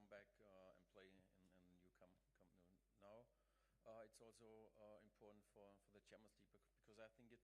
come back and play in the new now. It's also important for the Champions League because I think it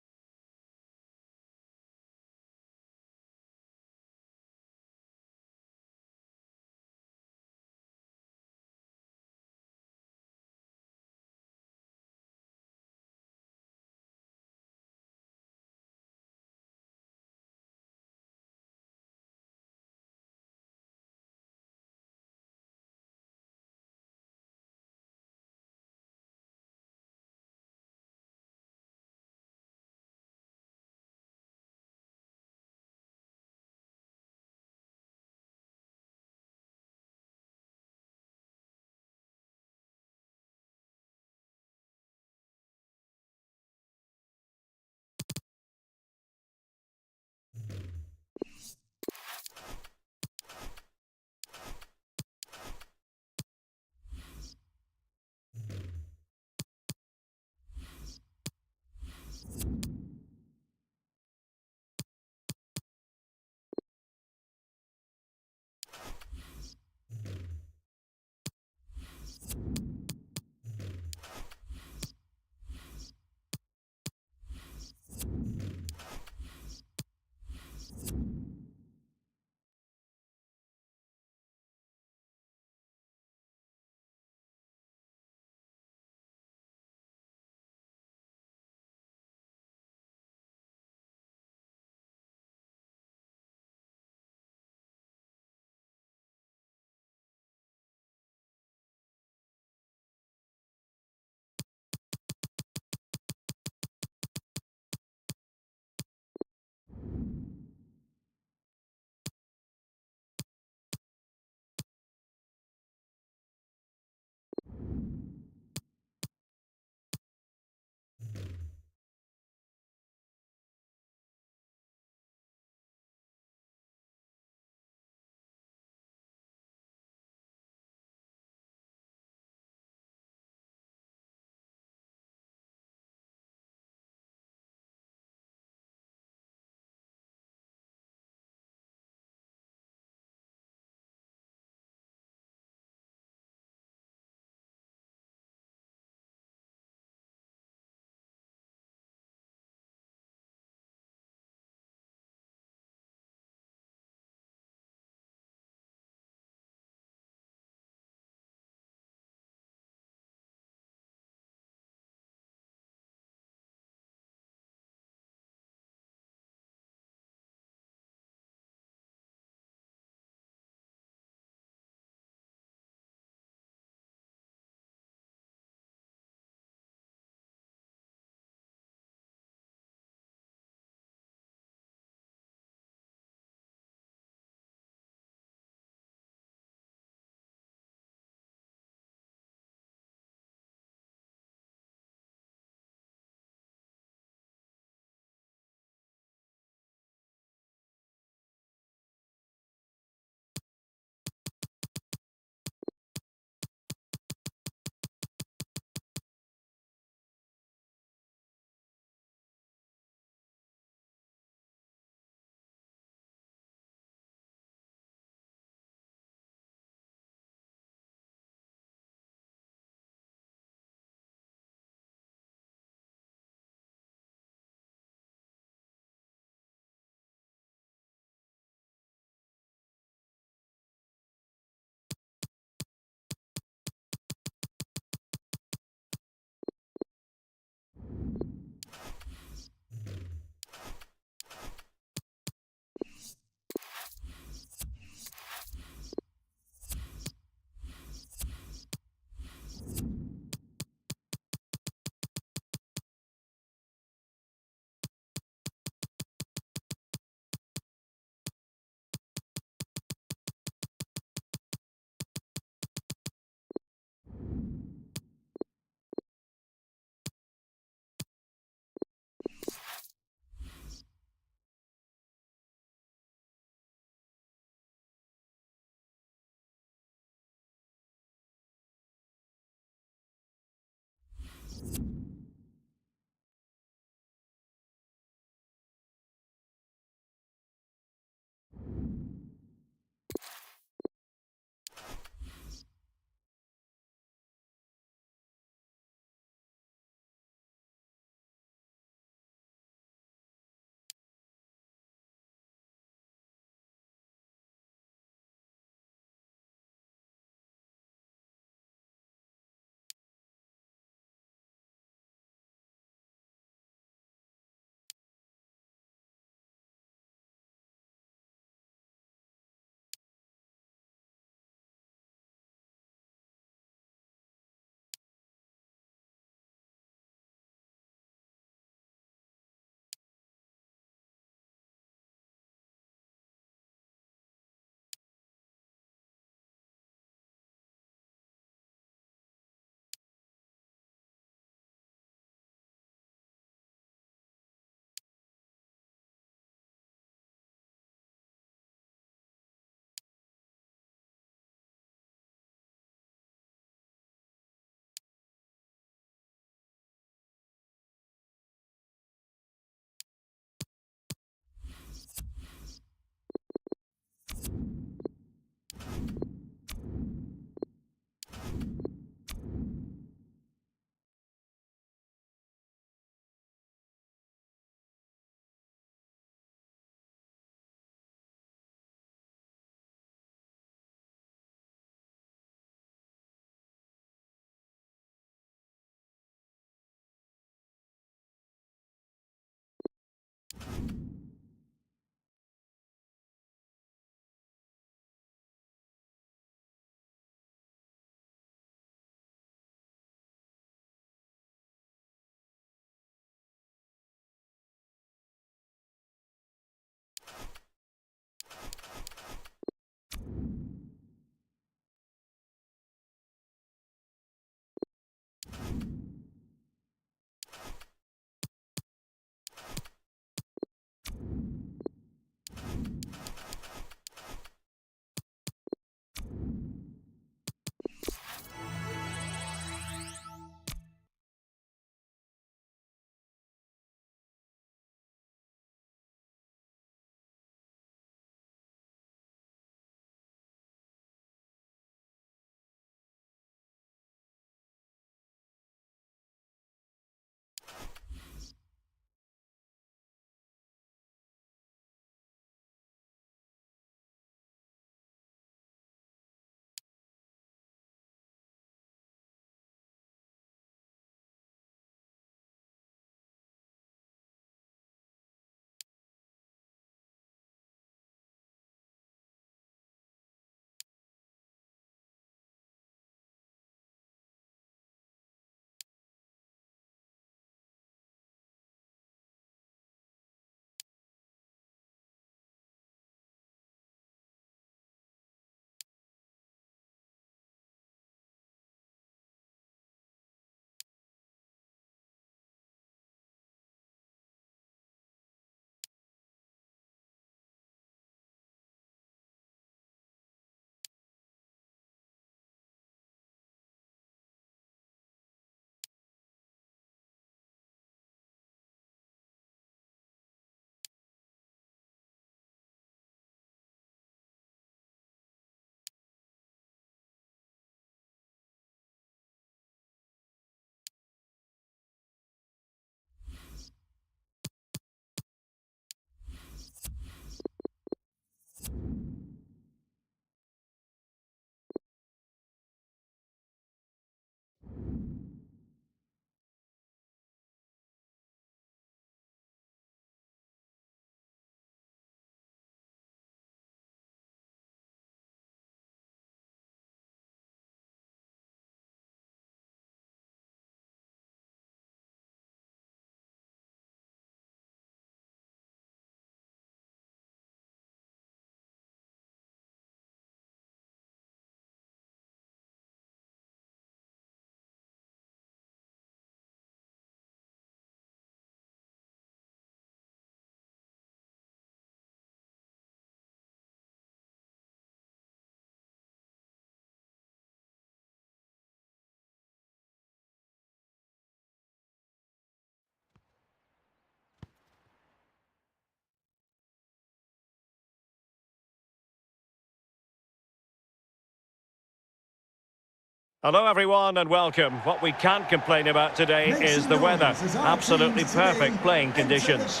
Hello everyone and welcome. What we can't complain about today is the weather. Absolutely perfect playing conditions.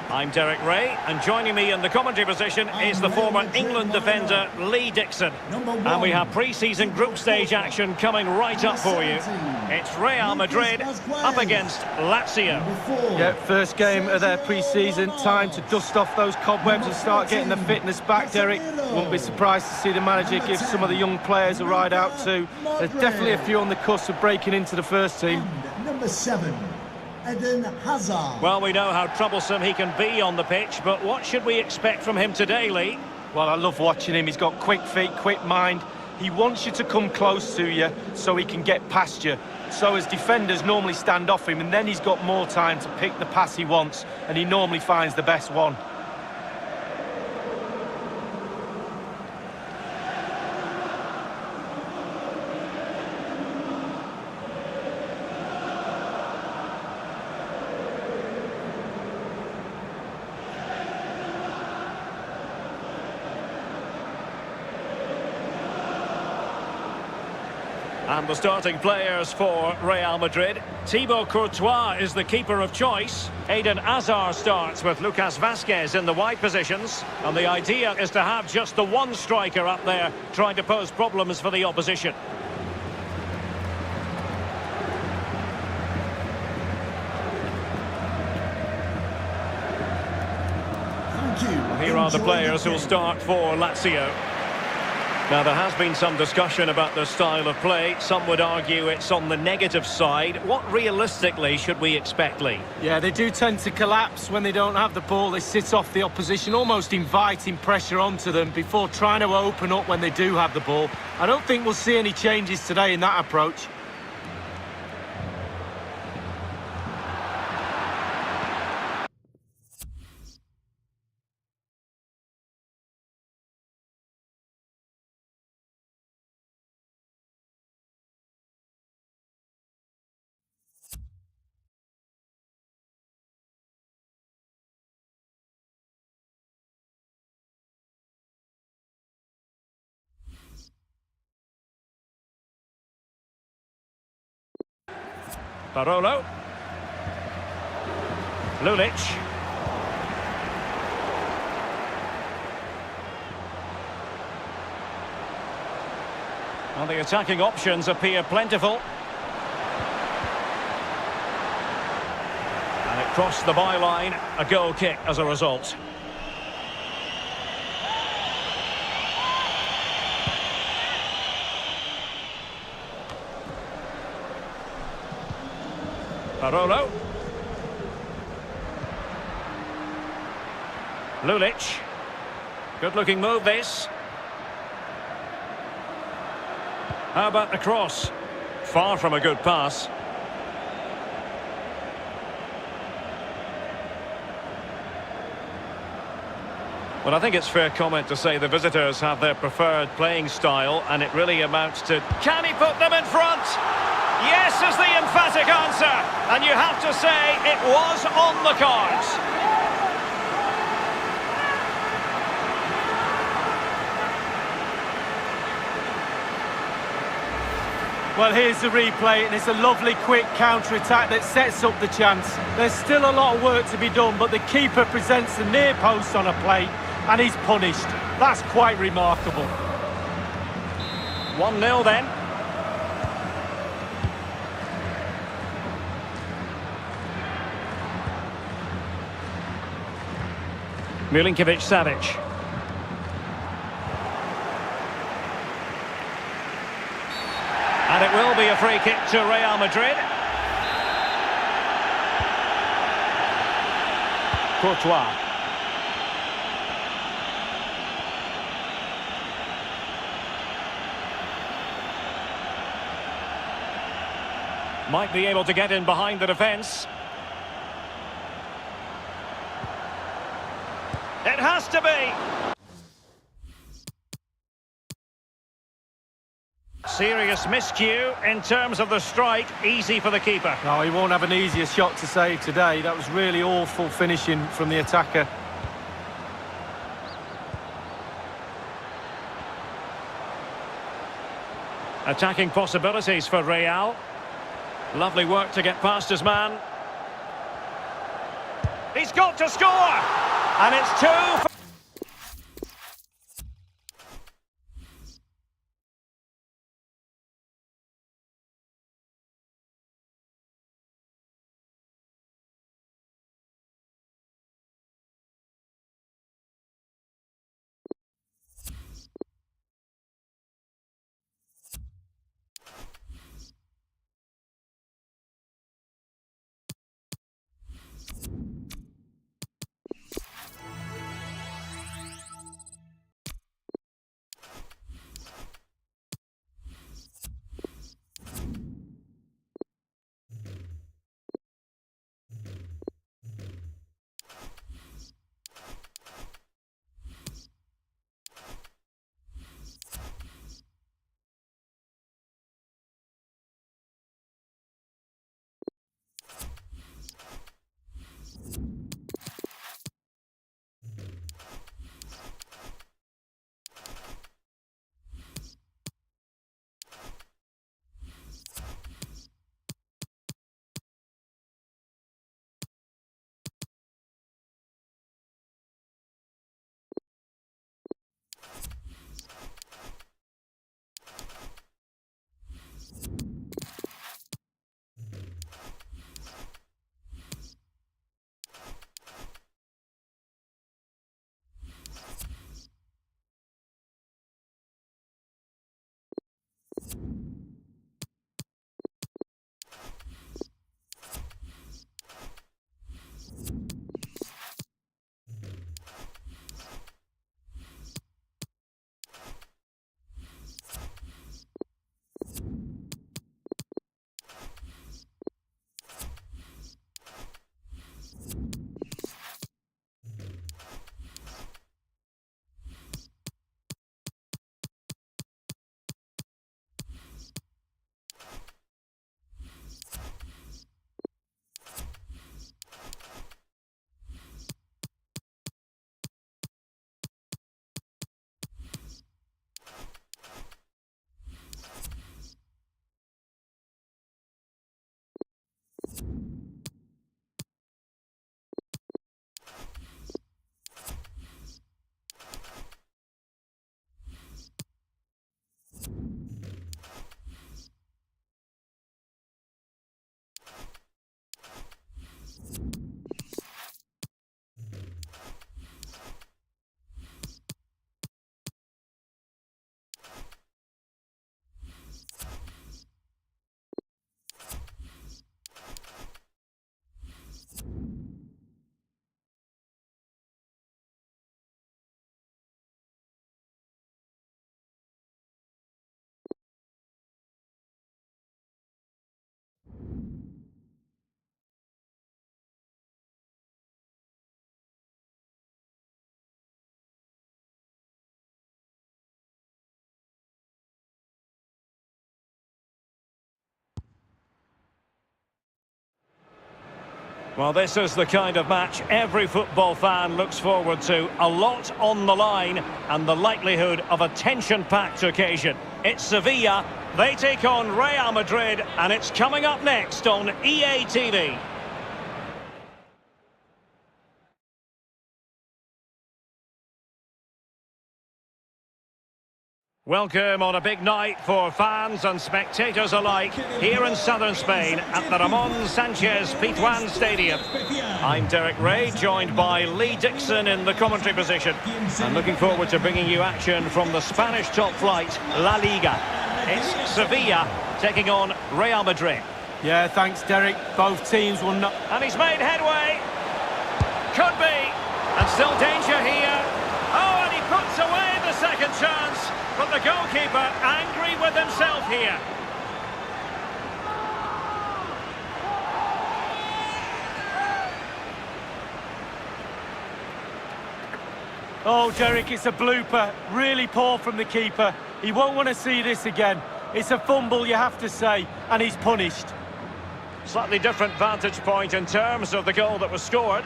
I'm Derek Ray, and joining me in the commentary position is the former England defender Lee Dixon. And we have pre-season group stage action coming right up for you. It's Real Madrid up against Lazio. Yeah, first game of their pre-season. Time to dust off those cobwebs and start getting the fitness back, Derek. Wouldn't be surprised to see the manager give some of the young players a ride out too. There's definitely a few on the cusp of breaking into the first team. And number 7, Eden Hazard. Well, we know how troublesome he can be on the pitch, but what should we expect from him today, Lee? Well, I love watching him. He's got quick feet, quick mind. He wants you to come close to you so he can get past you. So as defenders normally stand off him, and then he's got more time to pick the pass he wants, and he normally finds the best one. And the starting players for Real Madrid. Thibaut Courtois is the keeper of choice. Eden Hazard starts with Lucas Vazquez in the wide positions. And the idea is to have just the one striker up there trying to pose problems for the opposition. Thank you. Here are the players who will start for Lazio. Now, there has been some discussion about their style of play. Some would argue it's on the negative side. What realistically should we expect, Lee? Yeah, they do tend to collapse when they don't have the ball. They sit off the opposition, almost inviting pressure onto them before trying to open up when they do have the ball. I don't think we'll see any changes today in that approach. Barolo. Lulic. Well, the attacking options appear plentiful. And it crossed the byline, a goal kick as a result. Barolo. Lulic. Good-looking move, this. How about the cross? Far from a good pass. Well, I think it's fair comment to say the visitors have their preferred playing style, and it really amounts to, can he put them in front? Yes is the emphatic answer, and you have to say it was on the cards. Well, here's the replay, and it's a lovely quick counter-attack that sets up the chance. There's still a lot of work to be done, but the keeper presents the near post on a plate, and he's punished. That's quite remarkable. 1-0 then. Milinkovic-Savic. And it will be a free kick to Real Madrid. Courtois. Might be able to get in behind the defence. It has to be. Serious miscue in terms of the strike. Easy for the keeper. No, he won't have an easier shot to save today. That was really awful finishing from the attacker. Attacking possibilities for Real. Lovely work to get past his man. He's got to score! And it's 2 for... Well, this is the kind of match every football fan looks forward to. A lot on the line and the likelihood of a tension-packed occasion. It's Sevilla, they take on Real Madrid, and it's coming up next on EA TV. Welcome on a big night for fans and spectators alike here in southern Spain at the Ramon Sanchez Pizjuan Stadium. I'm Derek Ray, joined by Lee Dixon in the commentary position. I'm looking forward to bringing you action from the Spanish top flight, La Liga. It's Sevilla taking on Real Madrid. Yeah, thanks, Derek. Both teams will not... And he's made headway. Could be. And still danger here. Oh, and he puts away the second chance. But the goalkeeper angry with himself here. Oh, Derek, it's a blooper. Really poor from the keeper. He won't want to see this again. It's a fumble, you have to say, and he's punished. Slightly different vantage point in terms of the goal that was scored.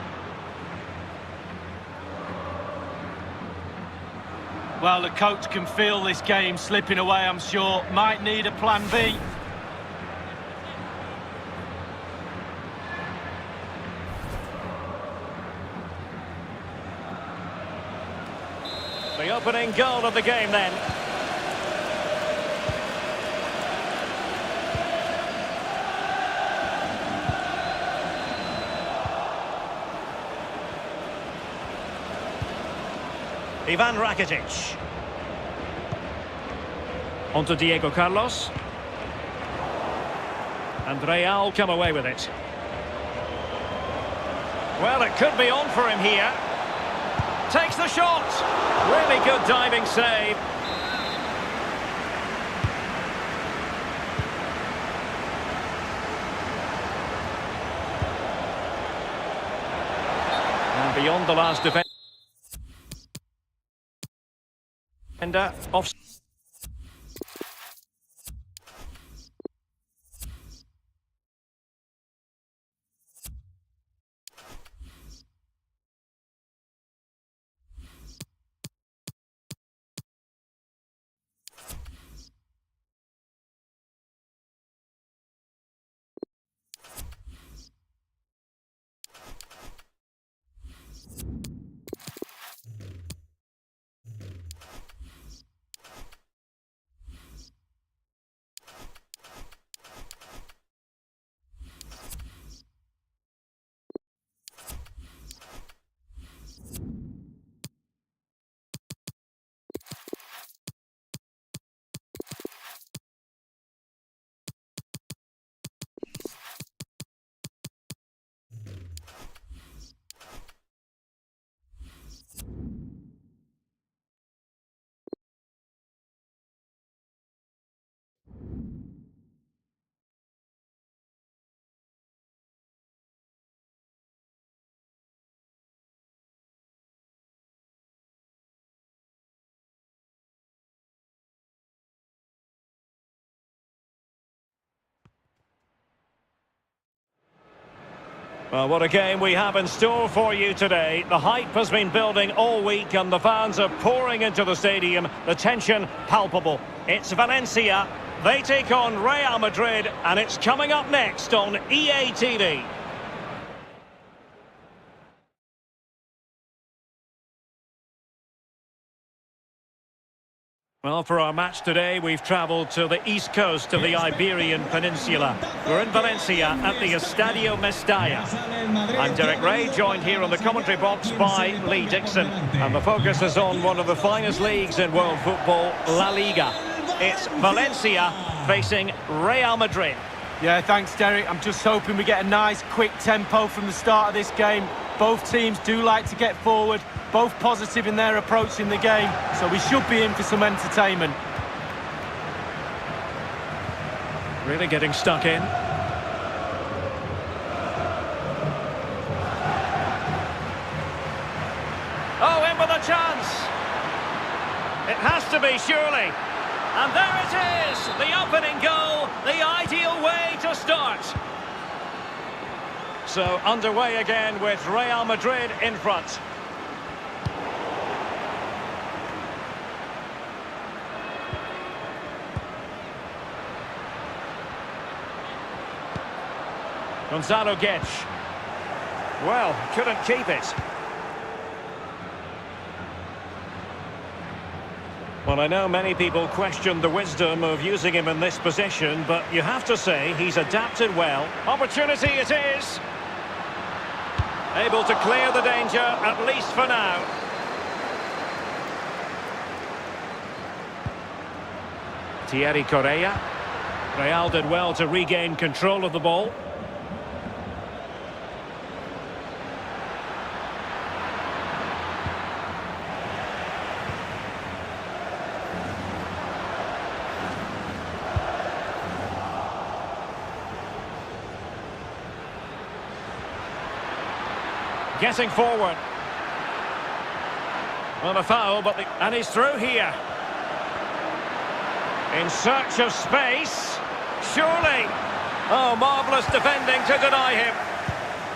Well, the coach can feel this game slipping away, I'm sure. Might need a plan B. The opening goal of the game then. Ivan Rakitic. On to Diego Carlos. And Real come away with it. Well, it could be on for him here. Takes the shot. Really good diving save. And beyond the last defender. Off. Well, what a game we have in store for you today. The hype has been building all week and the fans are pouring into the stadium. The tension palpable. It's Valencia. They take on Real Madrid and it's coming up next on EA TV. Well, for our match today, we've travelled to the east coast of the Iberian Peninsula. We're in Valencia at the Estadio Mestalla. I'm Derek Ray, joined here on the commentary box by Lee Dixon. And the focus is on one of the finest leagues in world football, La Liga. It's Valencia facing Real Madrid. Yeah, thanks, Derek. I'm just hoping we get a nice, quick tempo from the start of this game. Both teams do like to get forward, both positive in their approach in the game, so we should be in for some entertainment. Really getting stuck in. Oh, in with a chance. It has to be, surely. And there it is, the opening goal, the ideal way to start. So underway again with Real Madrid in front. Gonzalo Guedes. Well, couldn't keep it. Well, I know many people question the wisdom of using him in this position, but you have to say he's adapted well. Opportunity it is. Able to clear the danger, at least for now. Thierry Correia. Real did well to regain control of the ball. Getting forward. Well, a foul, but and he's through here. In search of space. Surely. Oh, marvellous defending to deny him.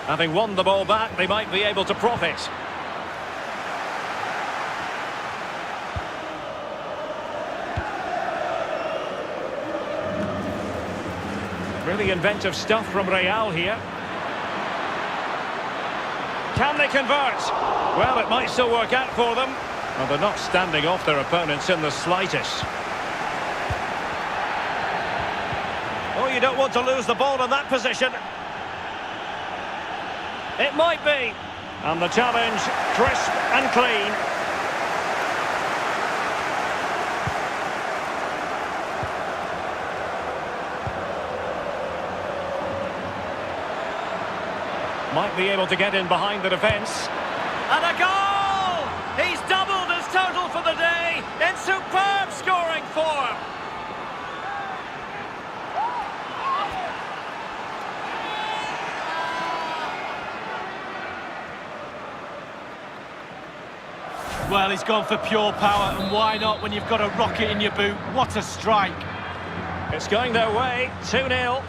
Having won the ball back, they might be able to profit. Really inventive stuff from Real here. Can they convert? Well, it might still work out for them. Well, they're not standing off their opponents in the slightest. Oh, you don't want to lose the ball in that position. It might be. And the challenge, crisp and clean. Might be able to get in behind the defence. And a goal! He's doubled his total for the day in superb scoring form. Well, he's gone for pure power, and why not when you've got a rocket in your boot? What a strike. It's going their way, 2-0.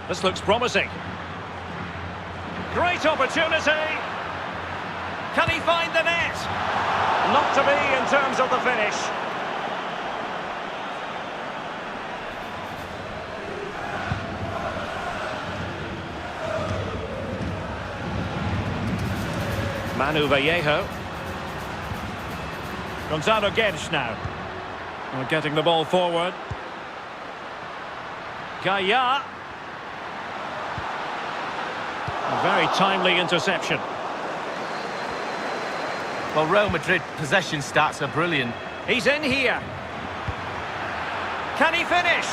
This looks promising. Great opportunity. Can he find the net? Not to be in terms of the finish. Manu Vallejo. Gonzalo Guedes now. Well, getting the ball forward. Gaia. A very timely interception. Well, Real Madrid possession stats are brilliant. He's in here. Can he finish?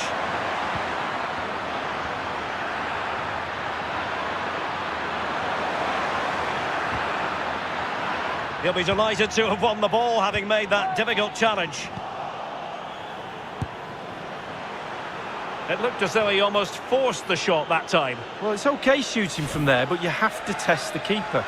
He'll be delighted to have won the ball, having made that difficult challenge. It looked as though he almost forced the shot that time. Well, it's okay shooting from there, but you have to test the keeper.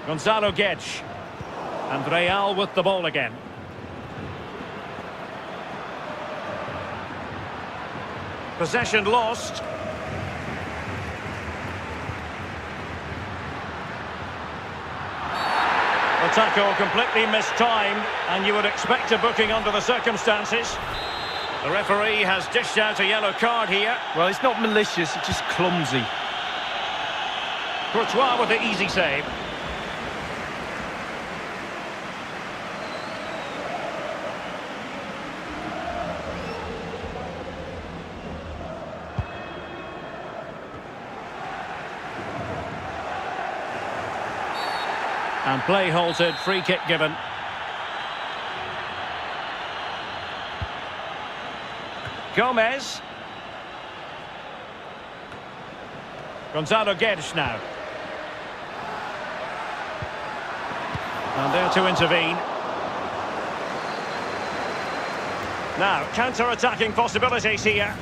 Gonzalo Guedes. And Real with the ball again. Possession lost. The tackle completely mistimed, and you would expect a booking under the circumstances. The referee has dished out a yellow card here. Well, it's not malicious, it's just clumsy. Courtois with the easy save. And play halted, free kick given. Gomez. Gonzalo Guedes now. And there to intervene. Now, counter-attacking possibilities here.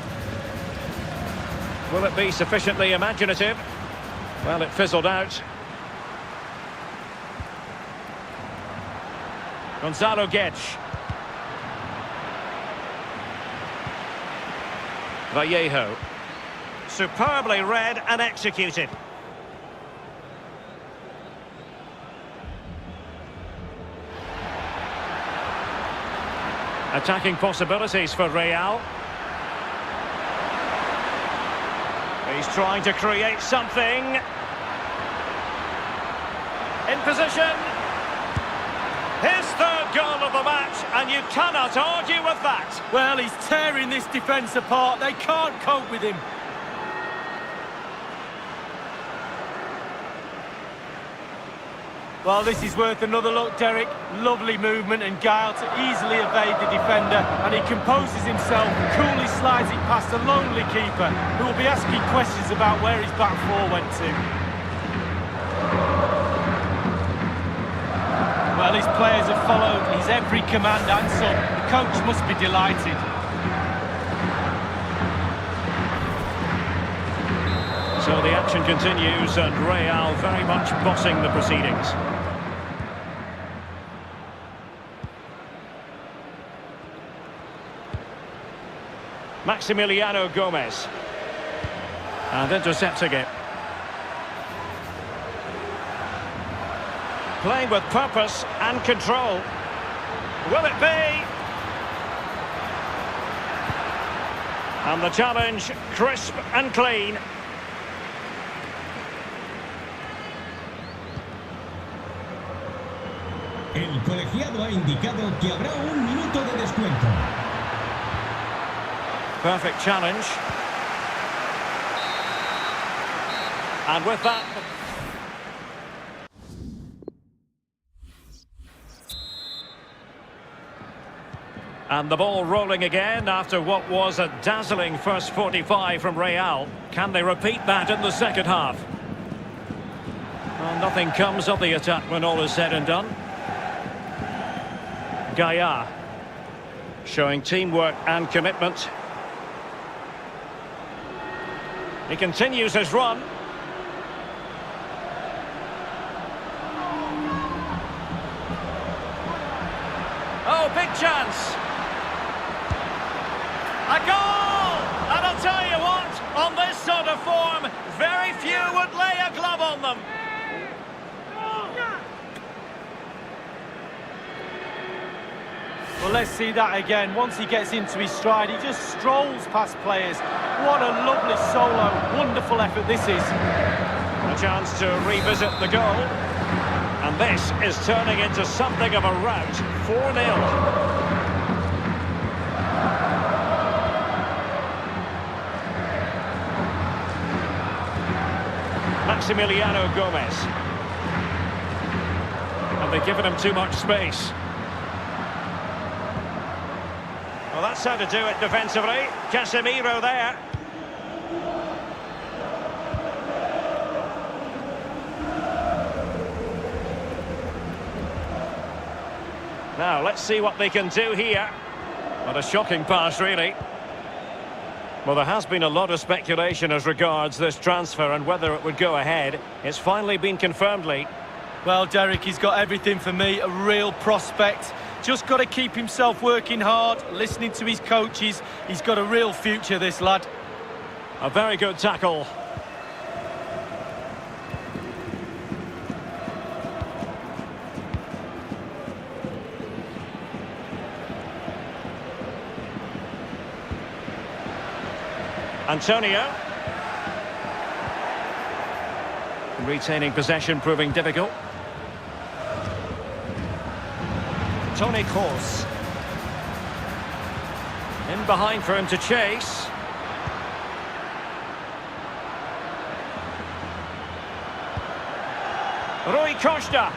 Will it be sufficiently imaginative? Well, it fizzled out. Gonzalo Guedes. Vallejo. Superbly read and executed. Attacking possibilities for Real. He's trying to create something. In position. His third goal of the match, and you cannot argue with that. Well, he's tearing this defence apart. They can't cope with him. Well, this is worth another look, Derek. Lovely movement and guile to easily evade the defender, and he composes himself, coolly slides it past a lonely keeper, who will be asking questions about where his back four went to. Well, his players have followed his every command and some. The coach must be delighted. So the action continues and Real very much bossing the proceedings. Maximiliano Gomez. And intercepting it. Playing with purpose and control. Will it be? And the challenge, crisp and clean. El colegiado ha indicado que habrá un minuto de descuento. Perfect challenge. And with that... And the ball rolling again after what was a dazzling first 45 from Real. Can they repeat that in the second half? Well, nothing comes of the attack when all is said and done. Gaia showing teamwork and commitment. He continues his run. Oh, big chance. A goal! And I'll tell you what, on this sort of form, very few would lay a glove on them. Well, let's see that again. Once he gets into his stride, he just strolls past players. What a lovely solo. Wonderful effort this is. A chance to revisit the goal. And this is turning into something of a rout. 4-0. Maximiliano Gomez. And they've given him too much space. Well, that's how to do it defensively. Casemiro there. Now, let's see what they can do here. What a shocking pass, really. Well, there has been a lot of speculation as regards this transfer and whether it would go ahead. It's finally been confirmed, Lee. Well, Derek, he's got everything for me. A real prospect. Just got to keep himself working hard, listening to his coaches. He's got a real future, this lad. A very good tackle. Antonio. Retaining possession proving difficult. Toni Kroos. In behind for him to chase. Rui Costa.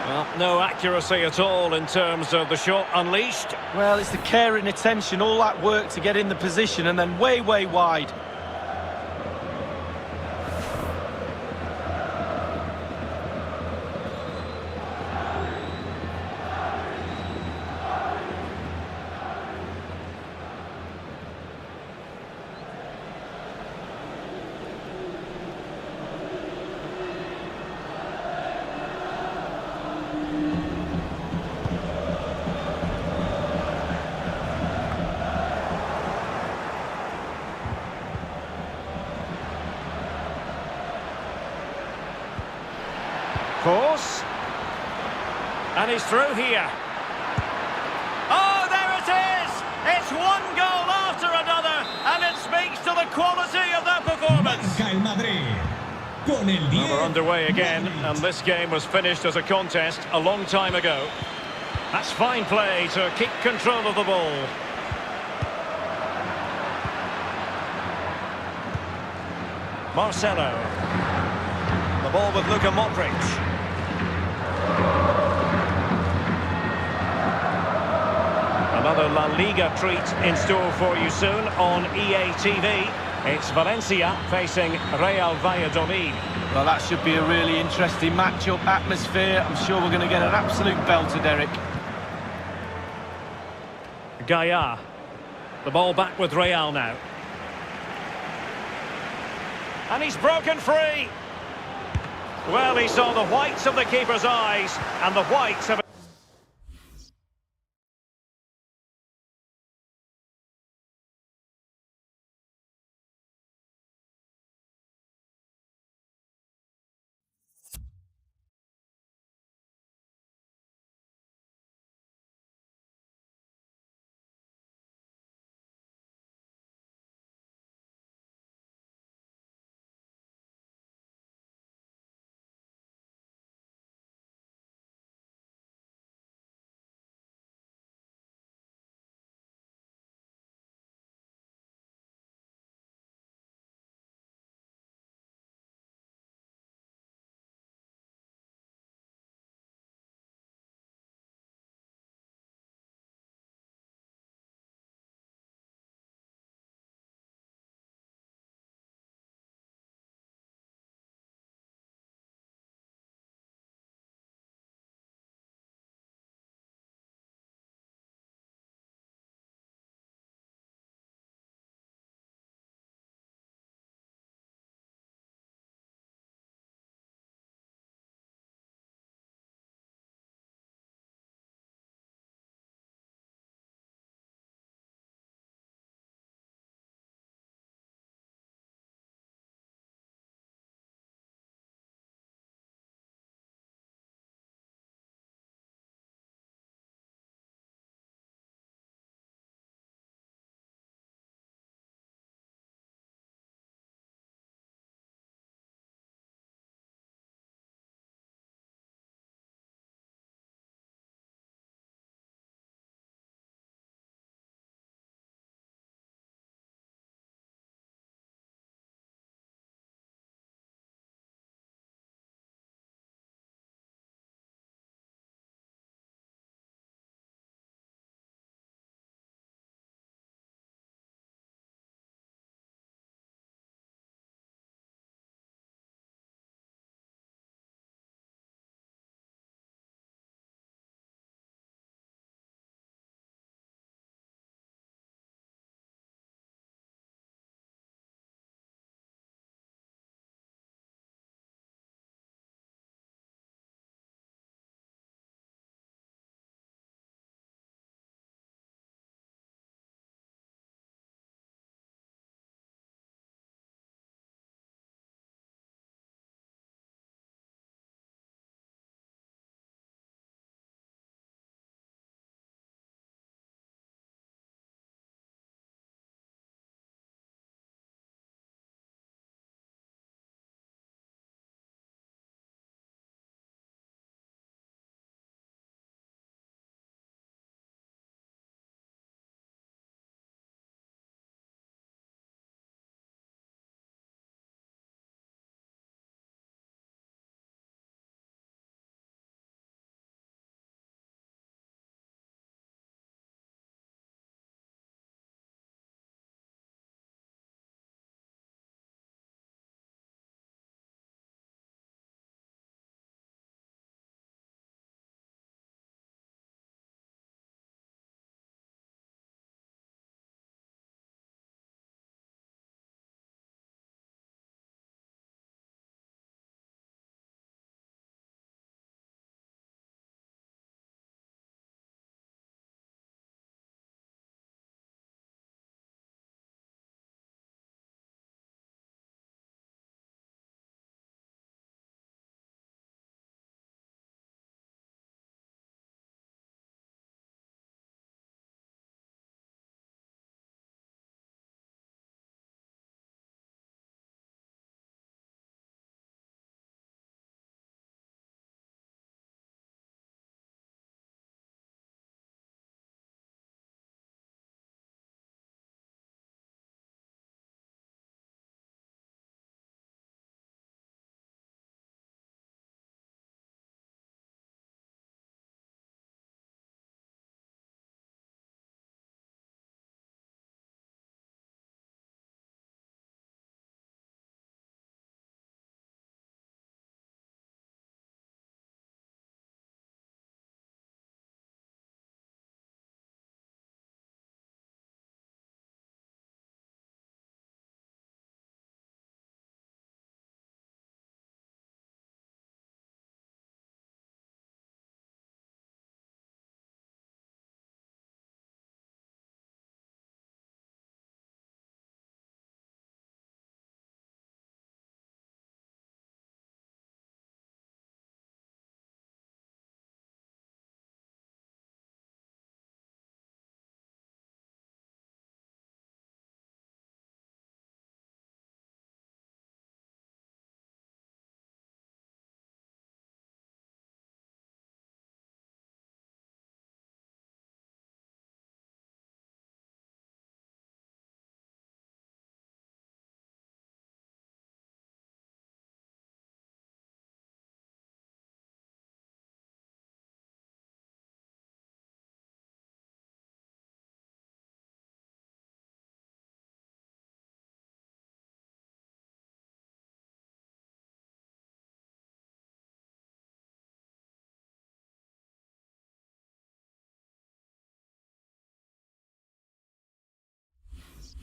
Well, no accuracy at all in terms of the shot unleashed. Well, it's the care and attention, all that work to get in the position and then way, way wide. Course. And he's through here. Oh, there it is! It's one goal after another, and it speaks to the quality of their performance. Well, we're underway again, and this game was finished as a contest a long time ago. That's fine play to keep control of the ball. Marcelo. The ball with Luka Modric. Another La Liga treat in store for you soon on EA TV. It's Valencia facing Real Valladolid. Well, that should be a really interesting matchup, atmosphere. I'm sure we're going to get an absolute belter, Derek. Gaia. The ball back with Real now. And he's broken free. Well, he saw the whites of the keeper's eyes, and the whites have...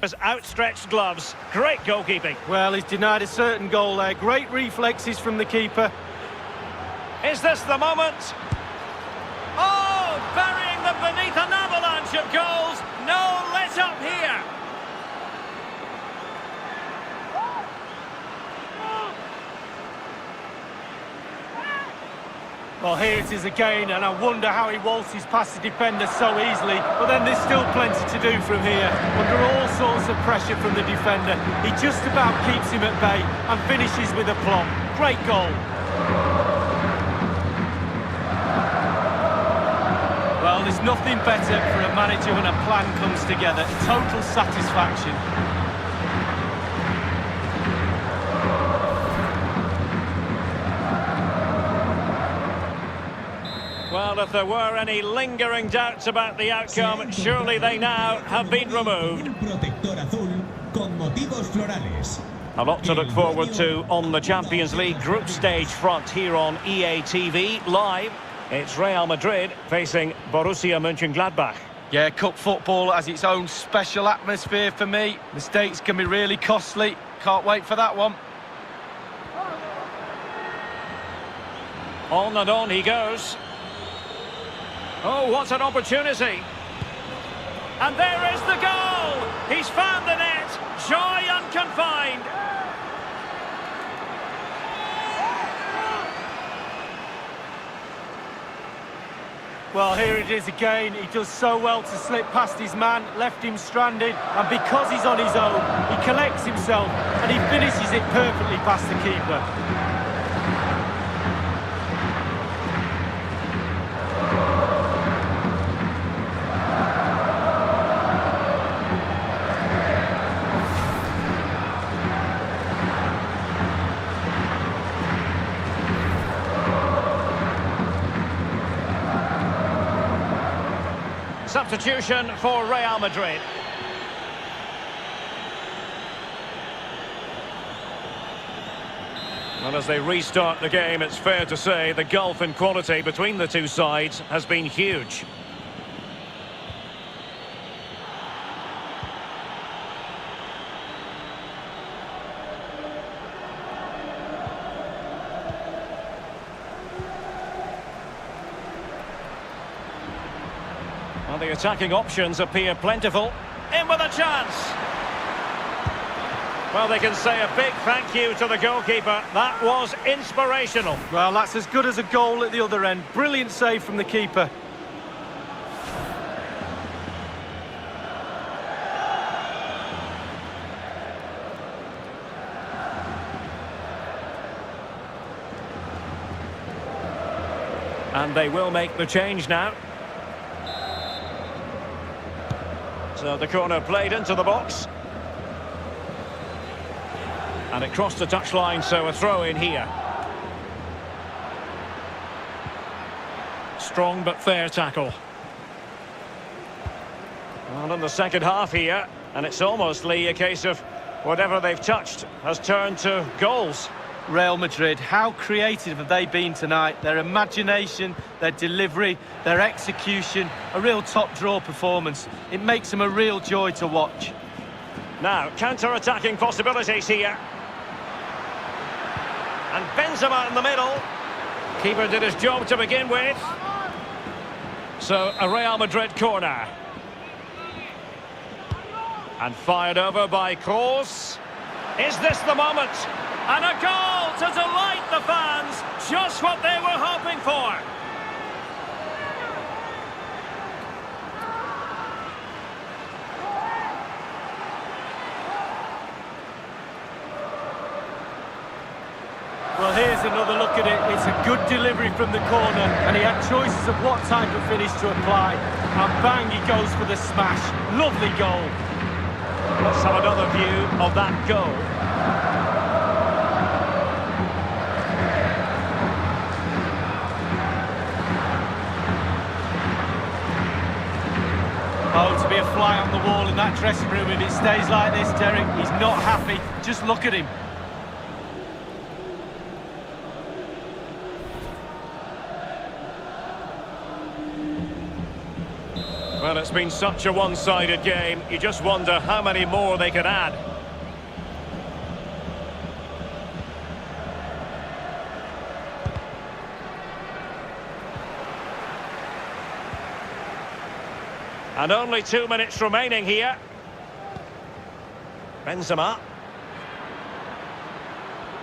His outstretched gloves. Great goalkeeping. Well, he's denied a certain goal there. Great reflexes from the keeper. Is this the moment? Oh, burying them beneath an avalanche of goals. No let up here. Well, here it is again, and I wonder how he waltzes past the defender so easily. But then there's still plenty to do from here. Under all sorts of pressure from the defender, he just about keeps him at bay and finishes with aplomb. Great goal. Well, there's nothing better for a manager when a plan comes together. Total satisfaction. Well, if there were any lingering doubts about the outcome, surely they now have been removed. A lot to look forward to on the Champions League group stage front here on EA TV Live. It's Real Madrid facing Borussia Mönchengladbach. Yeah, cup football has its own special atmosphere for me. Mistakes can be really costly. Can't wait for that one. On and on he goes. Oh, what an opportunity. And there is the goal! He's found the net! Joy unconfined! Well, here it is again. He does so well to slip past his man, left him stranded, and because he's on his own, he collects himself and he finishes it perfectly past the keeper. Substitution for Real Madrid. Well, as they restart the game, it's fair to say the gulf in quality between the two sides has been huge. Well, the attacking options appear plentiful. In with a chance. Well, they can say a big thank you to the goalkeeper. That was inspirational. Well, that's as good as a goal at the other end. Brilliant save from the keeper. And they will make the change now. So the corner played into the box. And it crossed the touchline, so a throw in here. Strong but fair tackle. Well, in the second half here, and it's almost, Lee, a case of whatever they've touched has turned to goals. Real Madrid, how creative have they been tonight? Their imagination, their delivery, their execution, a real top-draw performance. It makes them a real joy to watch. Now, counter-attacking possibilities here. And Benzema in the middle. Keeper did his job to begin with. So, a Real Madrid corner. And fired over by Kroos. Is this the moment? And a goal to delight the fans. Just what they were hoping for. Well, here's another look at it. It's a good delivery from the corner, and he had choices of what type of finish to apply. And bang, he goes for the smash. Lovely goal. Let's have another view of that goal. Oh, to be a fly on the wall in that dressing room if it stays like this, Derek. He's not happy. Just look at him. Well, it's been such a one-sided game. You just wonder how many more they could add. And only 2 minutes remaining here. Benzema.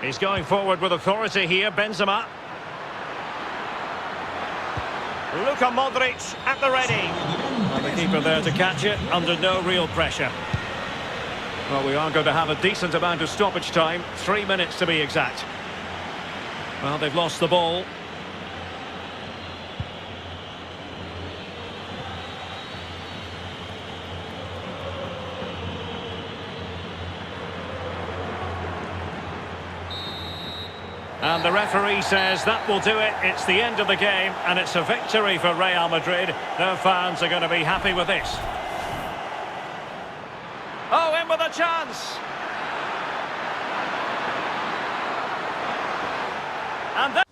He's going forward with authority here, Benzema. Luka Modric at the ready. And the keeper there to catch it, under no real pressure. Well, we are going to have a decent amount of stoppage time, 3 minutes to be exact. Well, they've lost the ball. And the referee says that will do it. It's the end of the game, and it's a victory for Real Madrid. Their fans are going to be happy with this. Oh, in with a chance! And then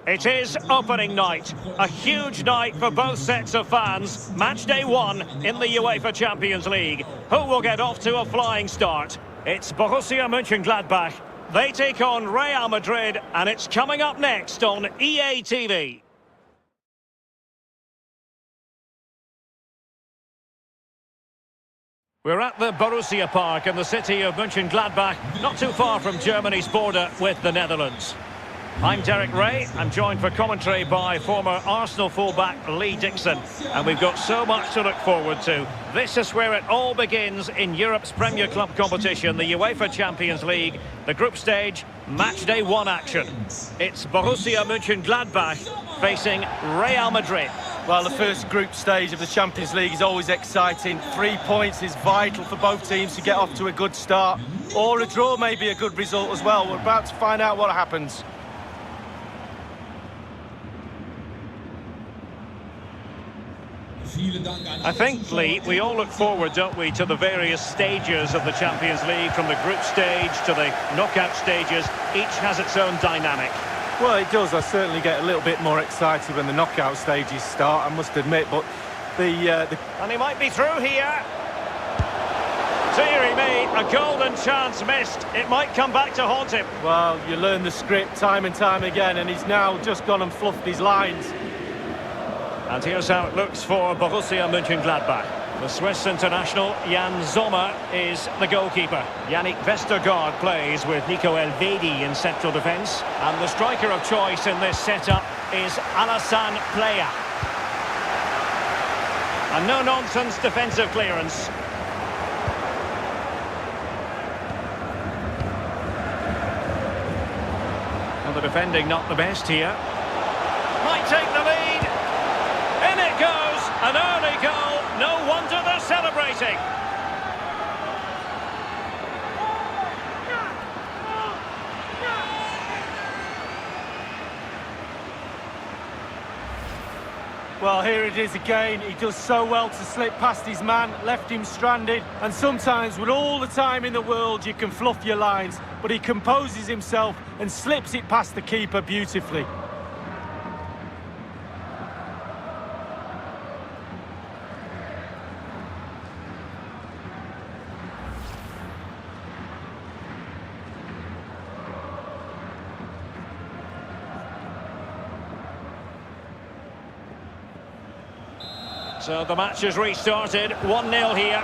It is opening night, a huge night for both sets of fans. Match day 1 in the UEFA Champions League. Who will get off to a flying start? It's Borussia Mönchengladbach. They take on Real Madrid, and it's coming up next on EA TV. We're at the Borussia Park in the city of Mönchengladbach, not too far from Germany's border with the Netherlands. I'm Derek Ray. I'm joined for commentary by former Arsenal fullback Lee Dixon. And we've got so much to look forward to. This is where it all begins in Europe's Premier Club competition, the UEFA Champions League, the group stage, match day 1 action. It's Borussia Mönchengladbach facing Real Madrid. Well, the first group stage of the Champions League is always exciting. 3 points is vital for both teams to get off to a good start. Or a draw may be a good result as well. We're about to find out what happens. I think, Lee, we all look forward, don't we, to the various stages of the Champions League, from the group stage to the knockout stages. Each has its own dynamic. Well, it does. I certainly get a little bit more excited when the knockout stages start, I must admit, but And he might be through here. Deary me, a golden chance missed. It might come back to haunt him. Well, you learn the script time and time again, and he's now just gone and fluffed his lines. And here's how it looks for Borussia Mönchengladbach. The Swiss international Jan Sommer is the goalkeeper. Yannick Vestergaard plays with Nico Elvedi in central defence. And the striker of choice in this setup is Alassane Plea. A no-nonsense defensive clearance. Well, the defending not the best here. Might take the lead. In it goes, an early goal. No wonder they're celebrating. Well, here it is again. He does so well to slip past his man, left him stranded. And sometimes, with all the time in the world, you can fluff your lines. But he composes himself and slips it past the keeper beautifully. So the match has restarted, 1-0 here.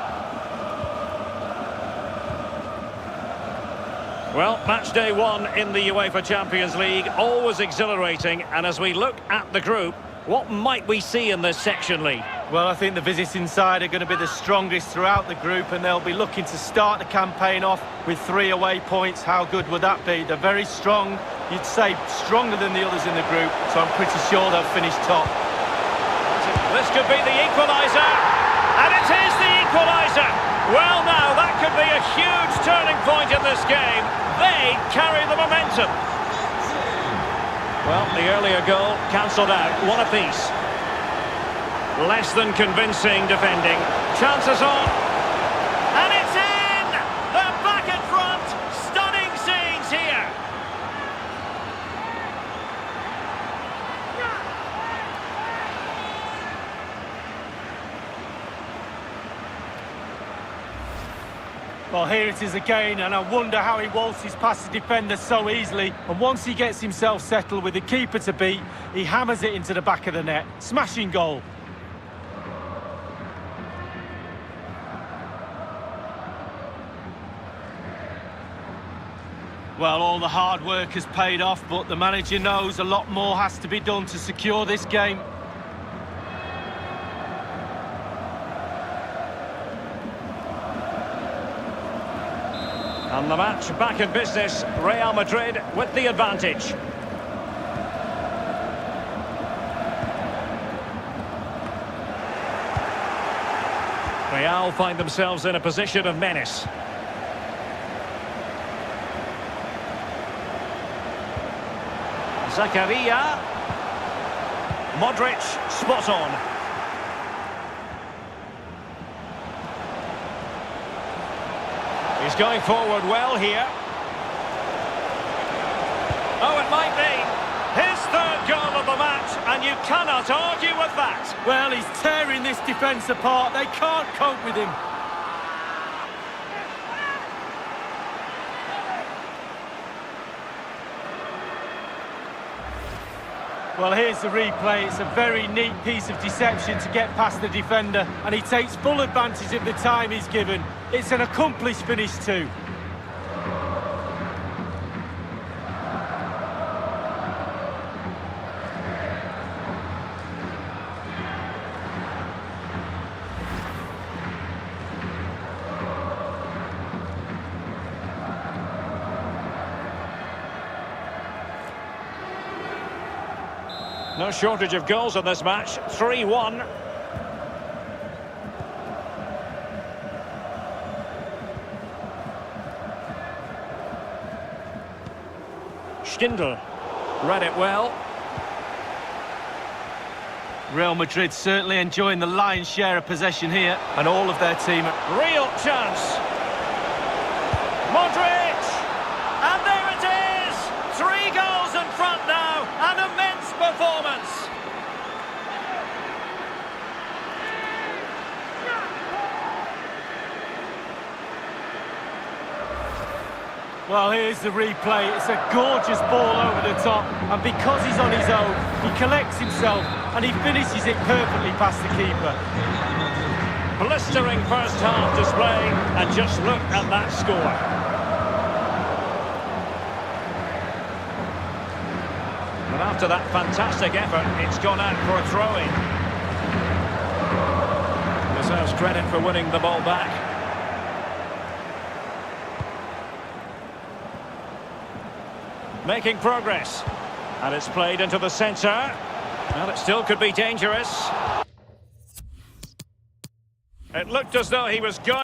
Well, match day 1 in the UEFA Champions League, always exhilarating. And as we look at the group, what might we see in this section, Lee? Well, I think the visiting side are going to be the strongest throughout the group, and they'll be looking to start the campaign off with 3 away points. How good would that be? They're very strong, you'd say stronger than the others in the group, so I'm pretty sure they'll finish top. This could be the equaliser, and it is the equaliser. Well, now, that could be a huge turning point in this game. They carry the momentum. Well, the earlier goal cancelled out, 1 apiece. Less than convincing defending. Chances on, and it's in! They're back in front. Stunning scenes here. Well, here it is again, and I wonder how he waltzes past the defender so easily. And once he gets himself settled with the keeper to beat, he hammers it into the back of the net. Smashing goal. Well, all the hard work has paid off, but the manager knows a lot more has to be done to secure this game. And the match back in business, Real Madrid with the advantage. Real find themselves in a position of menace. Zakaria. Modric, spot on. He's going forward well here. Oh, it might be his third goal. And you cannot argue with that. Well, he's tearing this defence apart. They can't cope with him. Well, here's the replay. It's a very neat piece of deception to get past the defender, and he takes full advantage of the time he's given. It's an accomplished finish too. No shortage of goals in this match. 3-1. Stindl read it well. Real Madrid certainly enjoying the lion's share of possession here, and all of their team. Real chance. Modric! And there it is! 3 goals in front now. An immense performance. Well, here's the replay. It's a gorgeous ball over the top, and because he's on his own, he collects himself and he finishes it perfectly past the keeper. Blistering first half display, and just look at that score. But after that fantastic effort, it's gone out for a throw-in. Deserves credit for winning the ball back. Making progress, and it's played into the centre. Well, it still could be dangerous. It looked as though he was going.